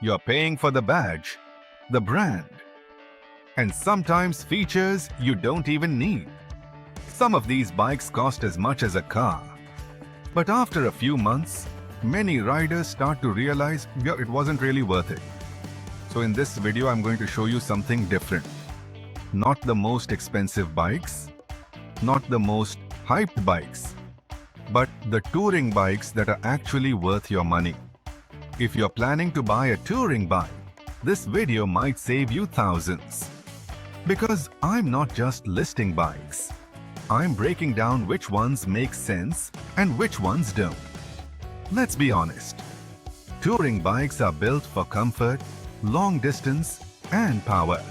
You're paying for the badge, the brand, and sometimes features you don't even need. Some of these bikes cost as much as a car. But after a few months, many riders start to realize it wasn't really worth it. So in this video, I'm going to show you something different. Not the most expensive bikes, not the most hyped bikes, but the touring bikes that are actually worth your money. If you're planning to buy a touring bike, this video might save you thousands. Because I'm not just listing bikes. I'm breaking down which ones make sense and which ones don't. Let's be honest. Touring bikes are built for comfort, long distance, and power.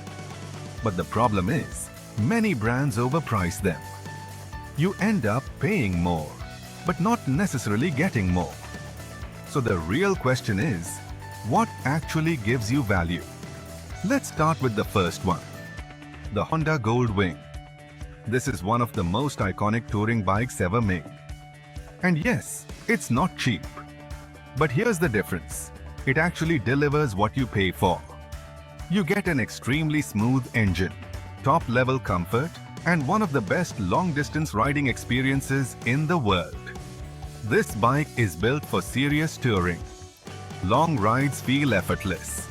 But the problem is, many brands overprice them. You end up paying more, but not necessarily getting more. So the real question is, what actually gives you value? Let's start with the first one, the Honda Goldwing. This is one of the most iconic touring bikes ever made. And yes, it's not cheap. But here's the difference. It actually delivers what you pay for. You get an extremely smooth engine, top-level comfort, and one of the best long-distance riding experiences in the world. This bike is built for serious touring. Long rides feel effortless.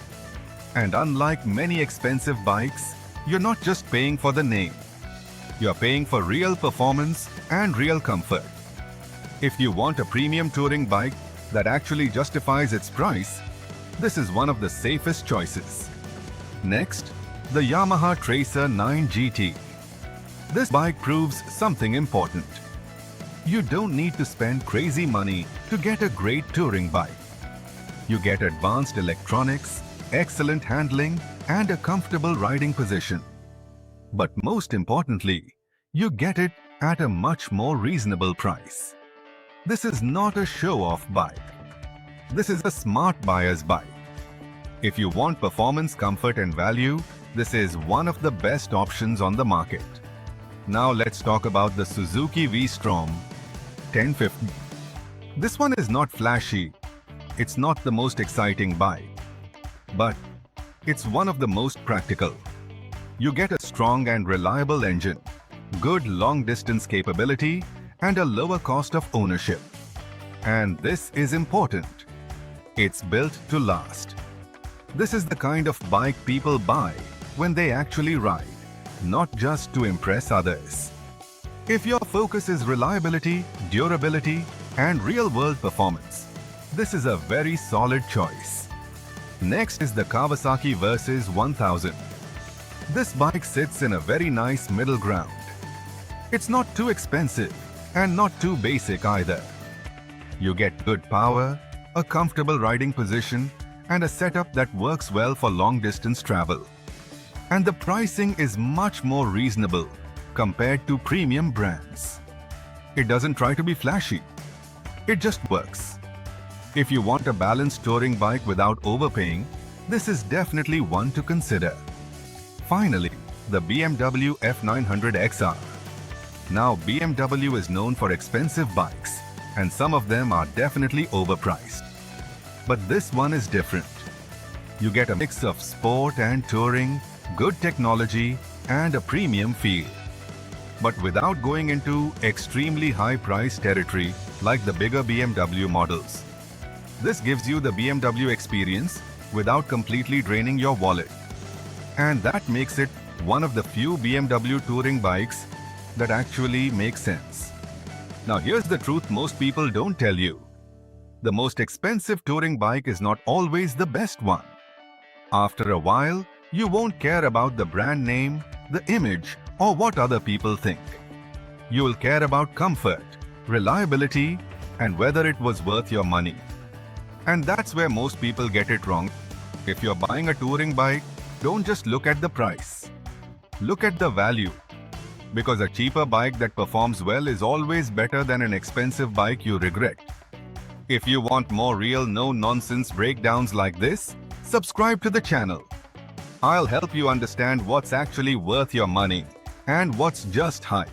And unlike many expensive bikes, you're not just paying for the name. You're paying for real performance and real comfort. If you want a premium touring bike that actually justifies its price, this is one of the safest choices. Next, the Yamaha Tracer 9 GT. This bike proves something important. You don't need to spend crazy money to get a great touring bike. You get advanced electronics, excellent handling, and a comfortable riding position. But most importantly, you get it at a much more reasonable price. This is not a show-off bike. This is a smart buyer's bike. If you want performance, comfort, and value, this is one of the best options on the market. Now let's talk about the Suzuki V-Strom 1050. This one is not flashy. It's not the most exciting bike. But it's one of the most practical. You get a strong and reliable engine, good long-distance capability, and a lower cost of ownership. And this is important. It's built to last. This is the kind of bike people buy when they actually ride, not just to impress others. If your focus is reliability, durability, and real-world performance, this is a very solid choice. Next is the Kawasaki Versys 1000. This bike sits in a very nice middle ground. It's not too expensive and not too basic either. You get good power, a comfortable riding position, and a setup that works well for long-distance travel. And the pricing is much more reasonable compared to premium brands. It doesn't try to be flashy. It just works. If you want a balanced touring bike without overpaying, this is definitely one to consider. Finally, the BMW F900 XR. Now, BMW is known for expensive bikes, and some of them are definitely overpriced. But this one is different. You get a mix of sport and touring, good technology, and a premium feel. But without going into extremely high price territory like the bigger BMW models. This gives you the BMW experience without completely draining your wallet. And that makes it one of the few BMW touring bikes that actually make sense. Now here's the truth most people don't tell you. The most expensive touring bike is not always the best one. After a while, you won't care about the brand name, the image, or what other people think. You will care about comfort, reliability, and whether it was worth your money. And that's where most people get it wrong. If you're buying a touring bike, don't just look at the price. Look at the value. Because a cheaper bike that performs well is always better than an expensive bike you regret. If you want more real, no-nonsense breakdowns like this, subscribe to the channel. I'll help you understand what's actually worth your money and what's just hype.